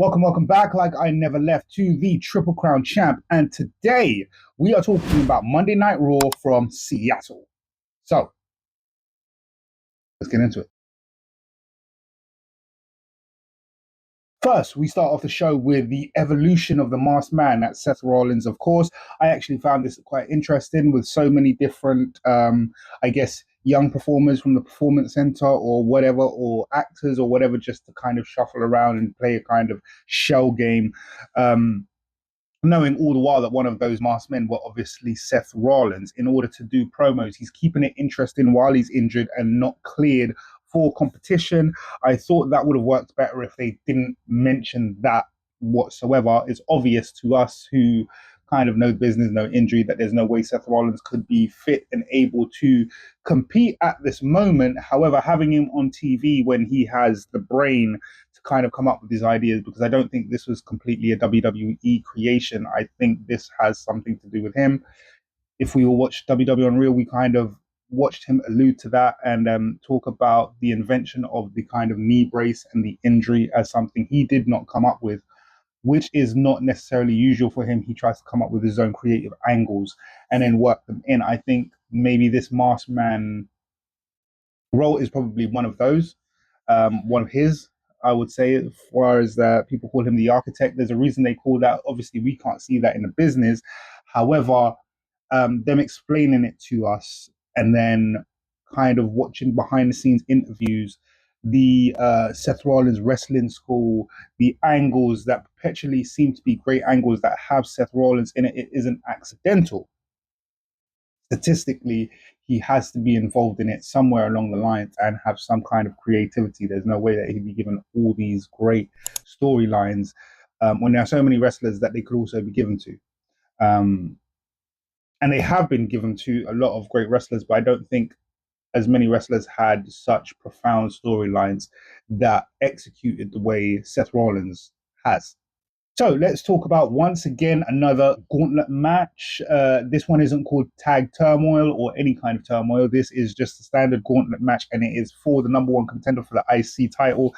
Welcome back, like I never left, to the Triple Crown champ. And today we are talking about Monday Night Raw from Seattle. So let's get into it. First, we start off the show with the evolution of the masked man. That's Seth Rollins, of course. I actually found this quite interesting with so many different, I guess, young performers from the Performance Center or whatever, or actors or whatever, just to kind of shuffle around and play a kind of shell game. Knowing all the while that one of those masked men were obviously Seth Rollins. In order to do promos, he's keeping it interesting while he's injured and not cleared for competition. I thought that would have worked better if they didn't mention that whatsoever. It's obvious to us who kind of know the business, no injury, that there's no way Seth Rollins could be fit and able to compete at this moment. However, having him on TV when he has the brain to kind of come up with these ideas, because I don't think this was completely a WWE creation. I think this has something to do with him. If we all watched WWE Unreal, we kind of watched him allude to that and talk about the invention of the kind of knee brace and the injury as something he did not come up with, which is not necessarily usual for him. He tries to come up with his own creative angles and then work them in. I think maybe this Masked Man role is probably one of those, one of his. I would say, as far as people call him the architect. There's a reason they call that. Obviously, we can't see that in the business. However, them explaining it to us and then kind of watching behind the scenes interviews, the Seth Rollins wrestling school, the angles that perpetually seem to be great angles that have Seth Rollins in it, it isn't accidental. Statistically, he has to be involved in it somewhere along the lines and have some kind of creativity. There's no way that he'd be given all these great storylines when there are so many wrestlers that they could also be given to. Um, and they have been given to a lot of great wrestlers, but I don't think as many wrestlers had such profound storylines that executed the way Seth Rollins has. So let's talk about once again another gauntlet match. This one isn't called Tag Turmoil or any kind of turmoil. This is just a standard gauntlet match, and it is for the number one contender for the IC title.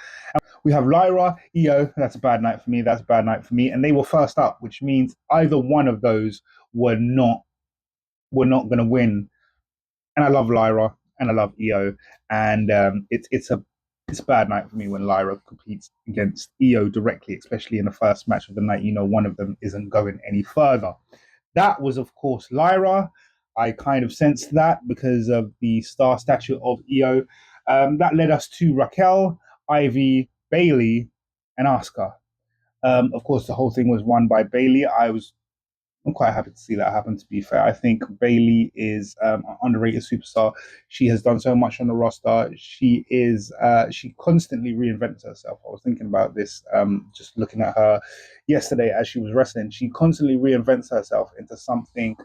We have Lyra, Io. That's a bad night for me. That's a bad night for me. And they were first up, which means either one of those were not going to win. And I love Lyra and I love Io, and it's a bad night for me when Lyra competes against Io directly, especially in the first match of the night. You know, one of them isn't going any further. That was, of course, Lyra. I kind of sensed that because of the star statue of Io. That led us to Raquel, Ivy, Bailey, and Asuka. Of course, the whole thing was won by Bailey. I'm quite happy to see that happen, to be fair. I think Bailey is an underrated superstar. She has done so much on the roster. She constantly reinvents herself. I was thinking about this, just looking at her yesterday as she was wrestling. She constantly reinvents herself into something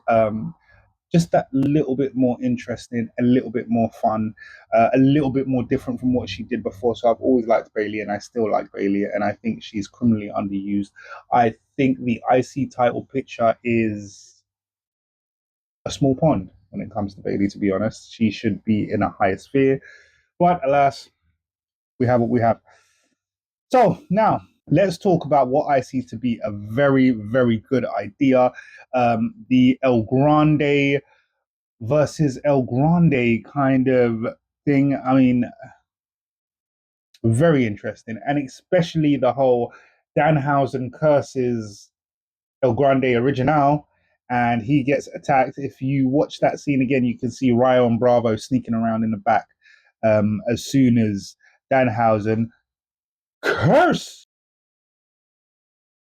just that little bit more interesting, a little bit more fun, a little bit more different from what she did before. So I've always liked Bailey, and I still like Bailey, and I think she's criminally underused. I think the IC title picture is a small pond when it comes to Bailey. To be honest, she should be in a higher sphere, but alas, we have what we have. So now let's talk about what I see to be a very, very good idea. The El Grande versus El Grande kind of thing. I mean, very interesting. And especially the whole Danhausen curses El Grande Original and he gets attacked. If you watch that scene again, you can see Ryo and Bravo sneaking around in the back as soon as Danhausen curse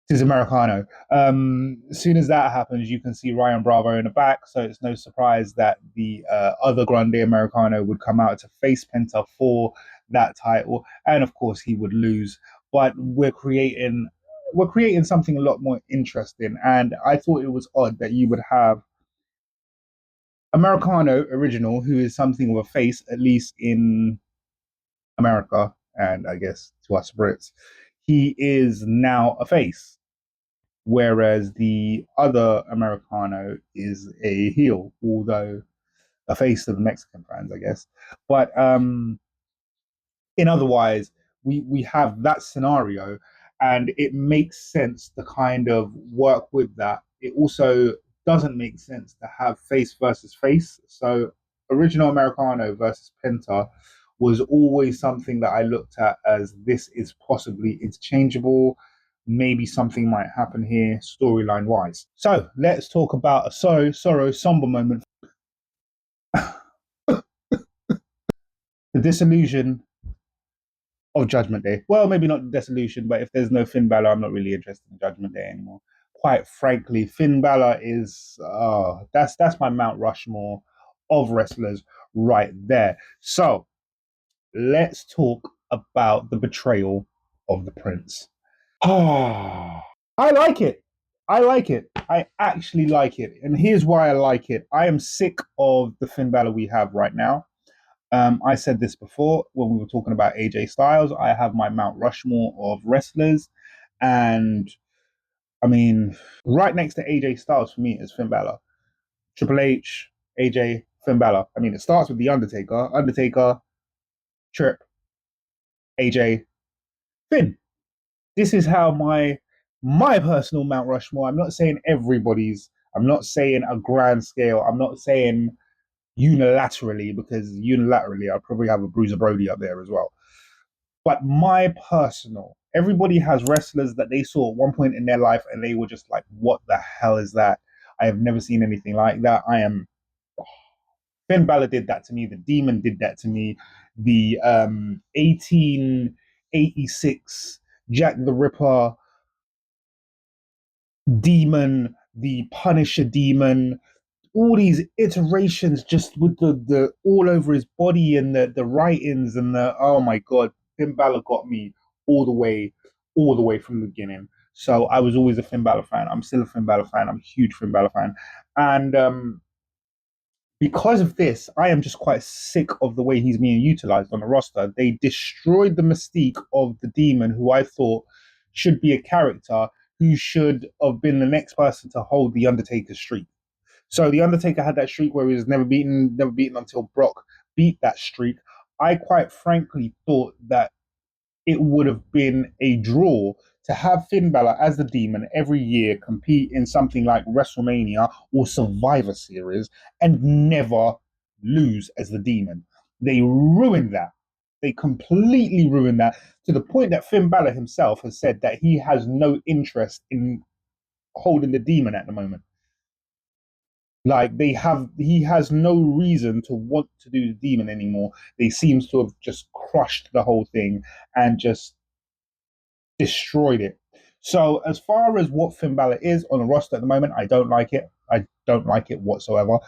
his Americano. As soon as that happens, you can see Ryan Bravo in the back, so it's no surprise that the other Grande Americano would come out to face Penta for that title, and of course he would lose. But we're creating something a lot more interesting, and I thought it was odd that you would have Americano original, who is something of a face, at least in America, and I guess to us Brits, he is now a face, whereas the other Americano is a heel, although a face of Mexican fans, I guess. But in otherwise, we have that scenario, and it makes sense to kind of work with that. It also doesn't make sense to have face versus face. So original Americano versus Penta was always something that I looked at as this is possibly interchangeable. Maybe something might happen here storyline wise. So let's talk about a sorrow somber moment. The disillusion of Judgment Day. Well, maybe not disillusion, but if there's no Finn Balor, I'm not really interested in Judgment Day anymore. Quite frankly, Finn Balor is that's my Mount Rushmore of wrestlers right there. So let's talk about the betrayal of the Prince. Ah, I like it. I like it. I actually like it. And here's why I like it. I am sick of the Finn Balor we have right now. I said this before when we were talking about AJ Styles. I have my Mount Rushmore of wrestlers. And I mean, right next to AJ Styles for me is Finn Balor. Triple H, AJ, Finn Balor. I mean, it starts with The Undertaker, Trip, AJ, Finn. This is how my personal Mount Rushmore. I'm not saying everybody's. I'm not saying a grand scale. I'm not saying unilaterally because unilaterally I'll probably have a Bruiser Brody up there as well. But my personal, everybody has wrestlers that they saw at one point in their life and they were just like, "What the hell is that? I have never seen anything like that." I am. Finn Balor did that to me. The Demon did that to me. The 1886 Jack the Ripper Demon, the Punisher Demon, all these iterations just with the all over his body and the writings and the oh my god, Finn Balor got me all the way, all the way from the beginning. So I was always a Finn Balor fan. I'm still a Finn Balor fan. I'm a huge Finn Balor fan, and because of this, I am just quite sick of the way he's being utilized on the roster. They destroyed the mystique of the Demon, who I thought should be a character who should have been the next person to hold the Undertaker's streak. So the Undertaker had that streak where he was never beaten until Brock beat that streak. I quite frankly thought that it would have been a draw to have Finn Balor as the Demon every year compete in something like WrestleMania or Survivor Series and never lose as the Demon. They ruined that. They completely ruined that to the point that Finn Balor himself has said that he has no interest in holding the Demon at the moment. Like he has no reason to want to do the Demon anymore. They seems to have just crushed the whole thing and just destroyed it. So as far as what Finn Balor is on the roster at the moment, I don't like it. I don't like it whatsoever.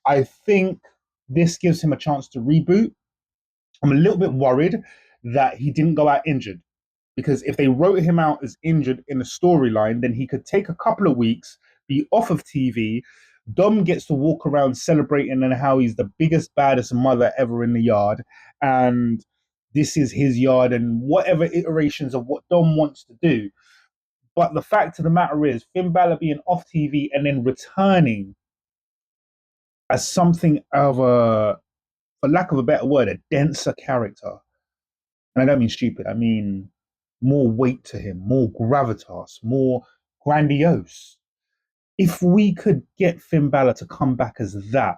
I think this gives him a chance to reboot. I'm a little bit worried that he didn't go out injured because if they wrote him out as injured in the storyline, then he could take a couple of weeks, be off of TV. Dom gets to walk around celebrating and how he's the biggest, baddest mother ever in the yard. And this is his yard and whatever iterations of what Dom wants to do. But the fact of the matter is, Finn Balor being off TV and then returning as something of a, for lack of a better word, a denser character. And I don't mean stupid, I mean more weight to him, more gravitas, more grandiose. If we could get Finn Balor to come back as that,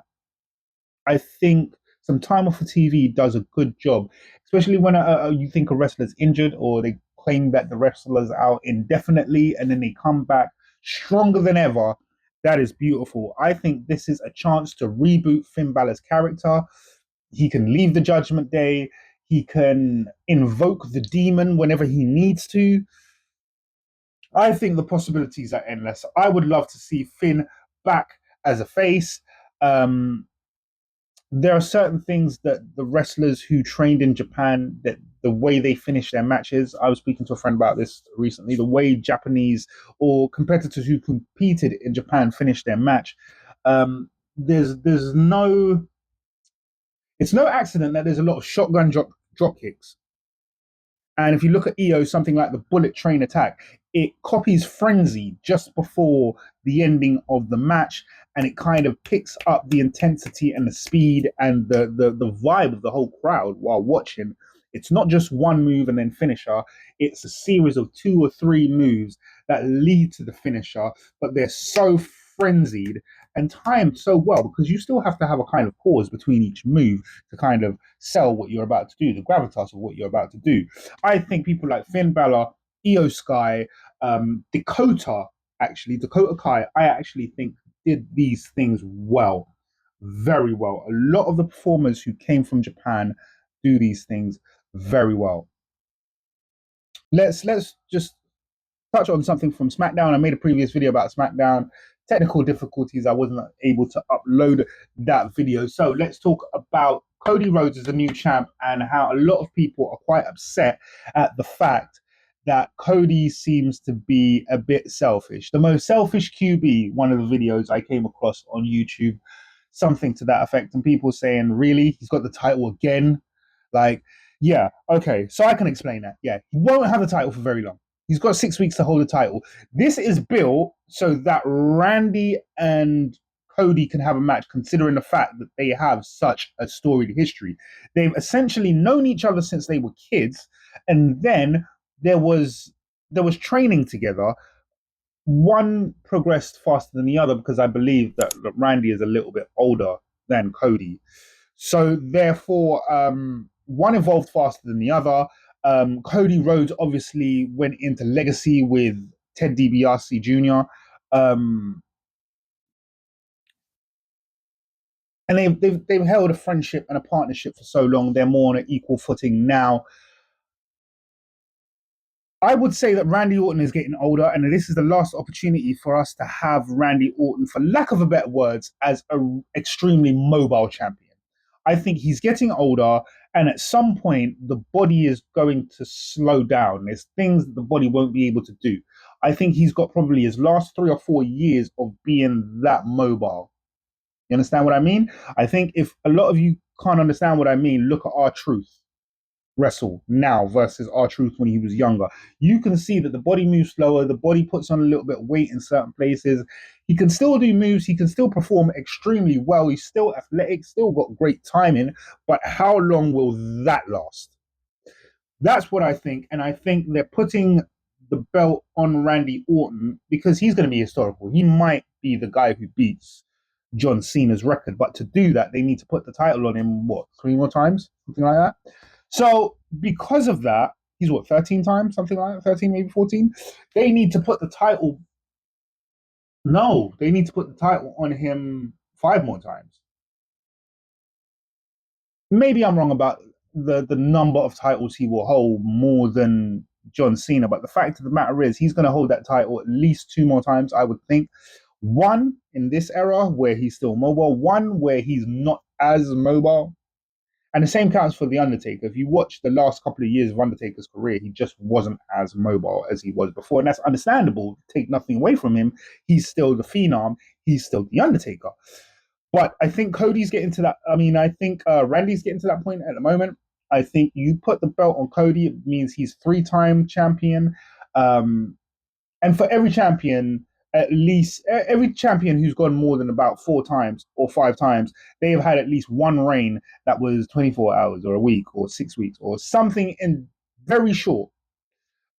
I think some time off of TV does a good job, especially when you think a wrestler's injured or they claim that the wrestler's out indefinitely and then they come back stronger than ever. That is beautiful. I think this is a chance to reboot Finn Balor's character. He can leave the Judgment Day. He can invoke the demon whenever he needs to. I think the possibilities are endless. I would love to see Finn back as a face. Um, there are certain things that the wrestlers who trained in Japan, that the way they finish their matches, I was speaking to a friend about this recently, the way Japanese or competitors who competed in Japan finish their match. There's no, it's no accident that there's a lot of shotgun drop kicks. And if you look at EO, something like the bullet train attack, it copies Frenzy just before the ending of the match, and it kind of picks up the intensity and the speed and the vibe of the whole crowd while watching. It's not just one move and then finisher. It's a series of two or three moves that lead to the finisher, but they're so frenzied and timed so well because you still have to have a kind of pause between each move to kind of sell what you're about to do, the gravitas of what you're about to do. I think people like Finn Balor, Io Sky, Dakota Kai, I actually think did these things well, very well. A lot of the performers who came from Japan do these things very well. Let's just touch on something from SmackDown. I made a previous video about SmackDown. Technical difficulties, I wasn't able to upload that video. So let's talk about Cody Rhodes as the new champ and how a lot of people are quite upset at the fact that Cody seems to be a bit selfish. The most selfish QB, one of the videos I came across on YouTube, something to that effect. And people saying, really? He's got the title again? Like, yeah, okay. So I can explain that. Yeah, he won't have the title for very long. He's got 6 weeks to hold the title. This is built so that Randy and Cody can have a match, considering the fact that they have such a storied history. They've essentially known each other since they were kids, and then there was training together. One progressed faster than the other because I believe that Randy is a little bit older than Cody. So therefore, one evolved faster than the other. Cody Rhodes obviously went into legacy with Ted DiBiase Jr. Um, and they've held a friendship and a partnership for so long. They're more on an equal footing now. I would say that Randy Orton is getting older, and this is the last opportunity for us to have Randy Orton, for lack of a better words, as an extremely mobile champion. I think he's getting older, and at some point, the body is going to slow down. There's things that the body won't be able to do. I think he's got probably his last 3 or 4 years of being that mobile. You understand what I mean? I think if a lot of you can't understand what I mean, look at R-Truth wrestle now versus R-Truth when he was younger. You can see that the body moves slower, the body puts on a little bit of weight in certain places. He can still do moves, he can still perform extremely well. He's still athletic, still got great timing, but how long will that last? That's what I think. And I think they're putting the belt on Randy Orton because he's going to be historical. He might be the guy who beats John Cena's record, but to do that, they need to put the title on him, what, 3 more times? Something like that. So because of that, he's what, 13 times, something like that, 13, maybe 14. They need to put the title. No, they need to put the title on him 5 more times. Maybe I'm wrong about the number of titles he will hold more than John Cena, but the fact of the matter is he's going to hold that title at least 2 more times, I would think. One in this era where he's still mobile, one where he's not as mobile. And the same counts for The Undertaker. If you watch the last couple of years of Undertaker's career, he just wasn't as mobile as he was before. And that's understandable. Take nothing away from him. He's still the phenom. He's still The Undertaker. But I think Cody's getting to that. I mean, I think Randy's getting to that point at the moment. I think you put the belt on Cody, it means he's 3-time champion. Um, and for every champion, at least every champion who's gone more than about 4 times or 5 times, they have had at least one reign that was 24 hours or a week or 6 weeks or something in very short.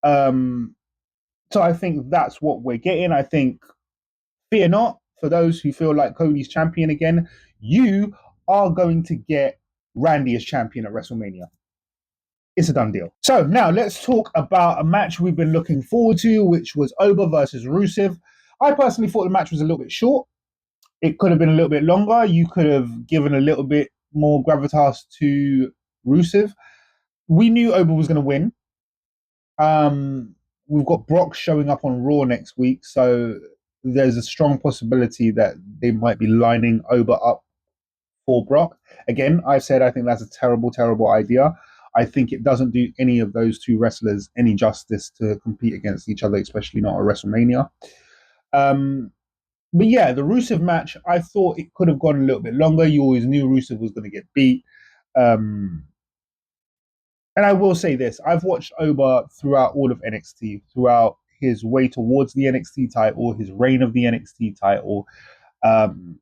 Um, so I think that's what we're getting. I think, fear not, for those who feel like Cody's champion again, you are going to get Randy as champion at WrestleMania. It's a done deal. So now let's talk about a match we've been looking forward to, which was Oba versus Rusev. I personally thought the match was a little bit short. It could have been a little bit longer. You could have given a little bit more gravitas to Rusev. We knew Oba was going to win. We've got Brock showing up on Raw next week, so there's a strong possibility that they might be lining Oba up for Brock. Again, I've said I think that's a terrible, terrible idea. I think it doesn't do any of those two wrestlers any justice to compete against each other, especially not at WrestleMania. But yeah, the Rusev match, I thought it could have gone a little bit longer. You always knew Rusev was going to get beat. Um, and I will say this, I've watched Oba throughout all of NXT, throughout his way towards the NXT title, his reign of the NXT title. Um,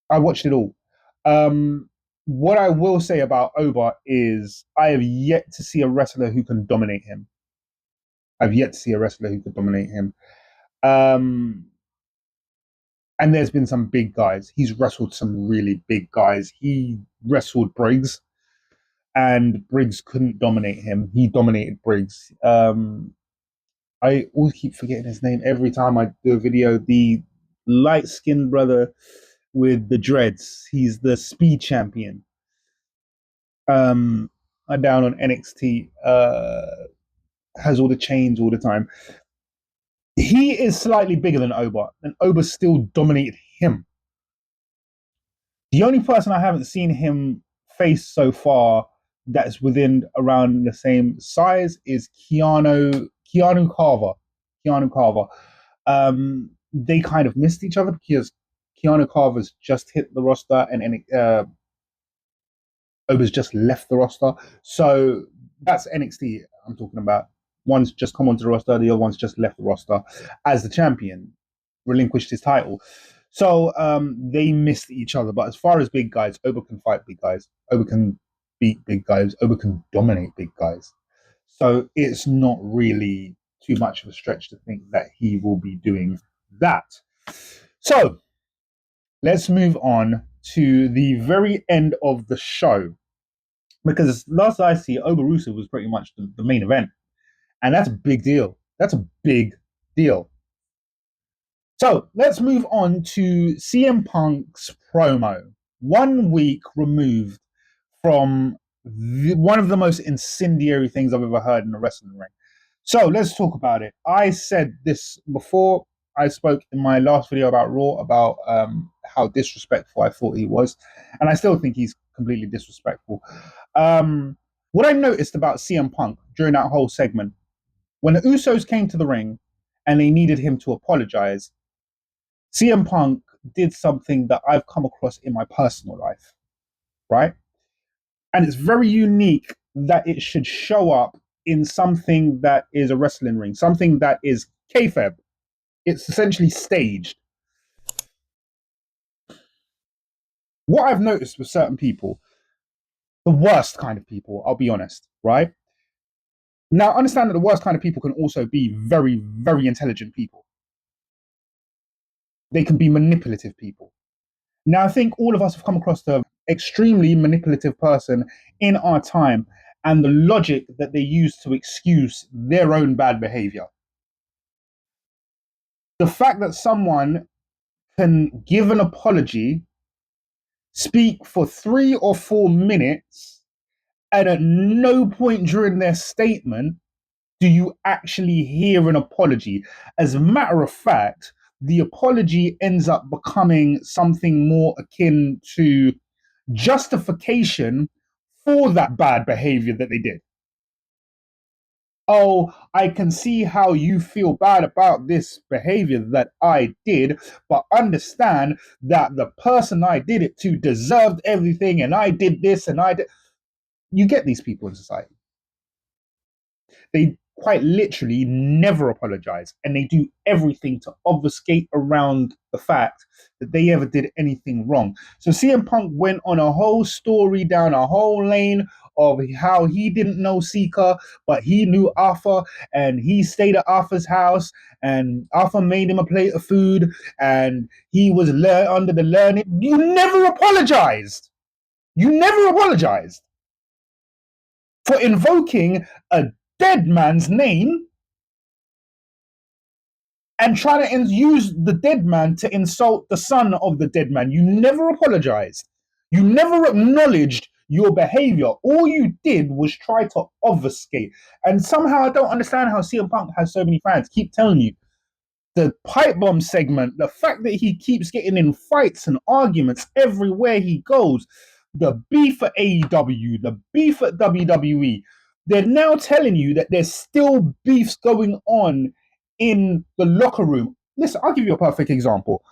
I watched it all. Um, What I will say about Oba is I have yet to see a wrestler who can dominate him. I've yet to see a wrestler who could dominate him. Um, and there's been some big guys. He's wrestled some really big guys. He wrestled Briggs, and Briggs couldn't dominate him. He dominated Briggs. I always keep forgetting his name every time I do a video. The light skinned brother with the dreads. He's the speed champion. Um, down on NXT. Has all the chains all the time. He is slightly bigger than Oba, and Oba still dominated him. The only person I haven't seen him face so far that's within around the same size is Keanu Carver. Keanu Carver. They kind of missed each other because Keanu Carver's just hit the roster and Oba's just left the roster. So that's NXT I'm talking about. One's just come onto the roster, the other one's just left the roster as the champion, relinquished his title. So they missed each other. But as far as big guys, Oba can fight big guys. Oba can beat big guys. Oba can dominate big guys. So it's not really too much of a stretch to think that he will be doing that. So let's move on to the very end of the show. Because last I see, Obarusa was pretty much the main event. And that's a big deal. That's a big deal. So let's move on to CM Punk's promo. 1 week removed from one of the most incendiary things I've ever heard in a wrestling ring. So let's talk about it. I said this before. I spoke in my last video about Raw about how disrespectful I thought he was, and I still think he's completely disrespectful. What I noticed about CM Punk during that whole segment, when the Usos came to the ring and they needed him to apologize, CM Punk did something that I've come across in my personal life, right? And it's very unique that it should show up in something that is a wrestling ring, something that is kayfabe. It's essentially staged. What I've noticed with certain people, the worst kind of people, I'll be honest, right? Now, understand that the worst kind of people can also be very, very intelligent people. They can be manipulative people. Now, I think all of us have come across the extremely manipulative person in our time and the logic that they use to excuse their own bad behavior. The fact that someone can give an apology, speak for 3 or 4 minutes, and at no point during their statement do you actually hear an apology. As a matter of fact, the apology ends up becoming something more akin to justification for that bad behavior that they did. Oh, I can see how you feel bad about this behavior that I did, but understand that the person I did it to deserved everything, and I did this and I did. You get these people in society. They quite literally never apologize, and they do everything to obfuscate around the fact that they ever did anything wrong. So CM Punk went on a whole story down a whole lane of how he didn't know Sika, but he knew Arthur, and he stayed at Arthur's house, and Arthur made him a plate of food, and he was under the learning. You never apologized. You never apologized for invoking a dead man's name and try to use the dead man to insult the son of the dead man. You never apologized. You never acknowledged your behavior. All you did was try to obfuscate. And somehow I don't understand how CM Punk has so many fans. Keep telling you, the pipe bomb segment, the fact that he keeps getting in fights and arguments everywhere he goes, the beef at AEW, the beef at WWE, they're now telling you that there's still beefs going on in the locker room. Listen, I'll give you a perfect example.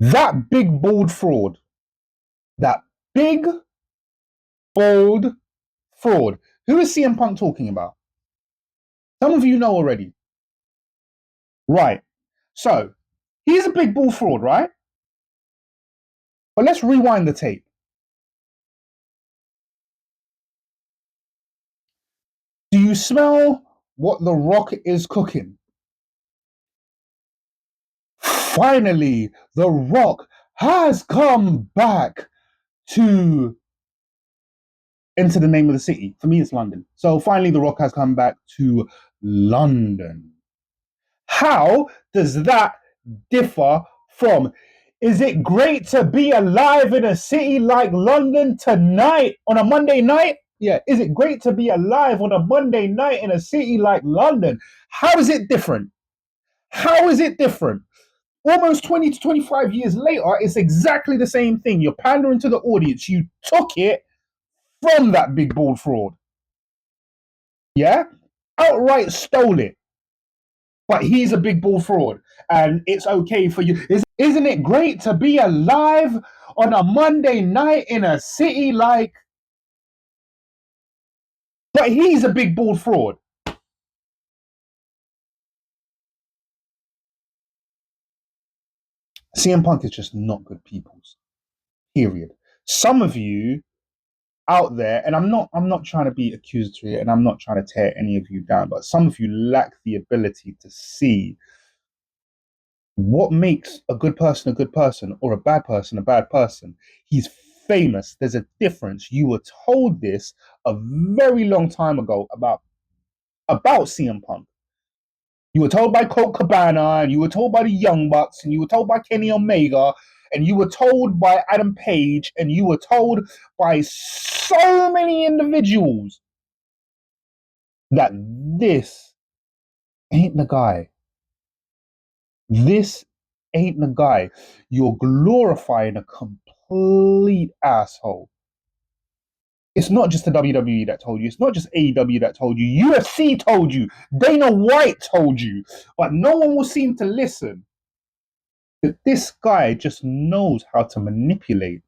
That big bald fraud, that big bald fraud. Who is CM Punk talking about? Some of you know already. Right. So he's a big bald fraud, right? But let's rewind the tape. Do you smell what The Rock is cooking? Finally, The Rock has come back to enter the name of the city. For me, it's London. So finally, The Rock has come back to London. How does that differ from? Is it great to be alive in a city like London tonight on a Monday night? Yeah, is it great to be alive on a Monday night in a city like London? How is it different? How is it different? Almost 20 to 25 years later, it's exactly the same thing. You're pandering to the audience. You took it from that big bald fraud. Yeah? Outright stole it. But he's a big ball fraud, and it's okay for you. Isn't it great to be alive on a Monday night in a city like? But he's a big ball fraud. CM Punk is just not good peoples. Period. Some of you out there, and I'm not trying to be accusatory, and I'm not trying to tear any of you down, but some of you lack the ability to see what makes a good person or a bad person a bad person. He's famous. There's a difference. You were told this a very long time ago about CM Punk. You were told by Colt Cabana, and you were told by the Young Bucks, and you were told by Kenny Omega, and you were told by Adam Page, and you were told by so many individuals that this ain't the guy. This ain't the guy. You're glorifying a complete asshole. It's not just the WWE that told you. It's not just AEW that told you. UFC told you. Dana White told you. But no one will seem to listen. This guy just knows how to manipulate.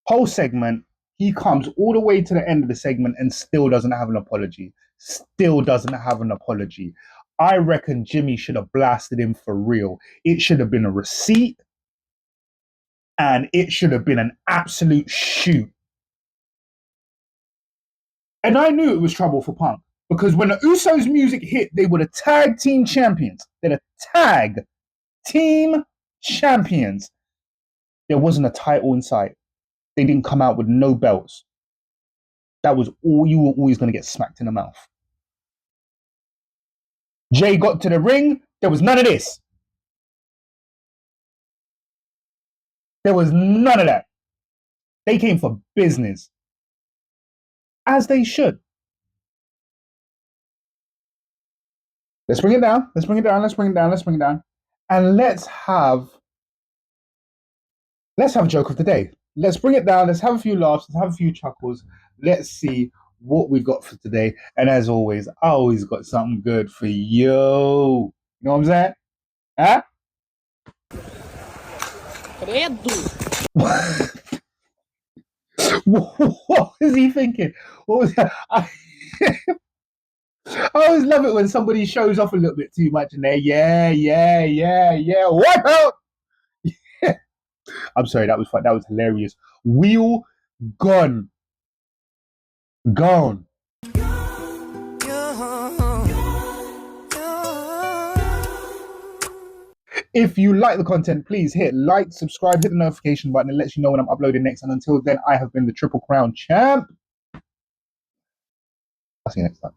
Whole segment, he comes all the way to the end of the segment and still doesn't have an apology. Still doesn't have an apology. I reckon Jimmy should have blasted him for real. It should have been a receipt, and it should have been an absolute shoot. And I knew it was trouble for Punk, because when the Usos music hit, they were the tag team champions. They're the tag team champions. There wasn't a title in sight. They didn't come out with no belts. That was all. You were always going to get smacked in the mouth. Jay got to the ring. There was none of this. There was none of that. They came for business. As they should. Let's bring it down. Let's bring it down. Let's bring it down. Let's bring it down. And let's have joke of the day. Let's bring it down. Let's have a few laughs. Let's have a few chuckles. Let's see what we got for today. And as always, I always got something good for you. You know what I'm saying? Huh? What was he thinking? What was that? I always love it when somebody shows off a little bit too much and they're wipe out. I'm sorry, that was fun. That was hilarious. Wheel gone. Gone. If you like the content, please hit like, subscribe, hit the notification button. It lets you know when I'm uploading next. And until then, I have been the Triple Crown Champ. I'll see you next time.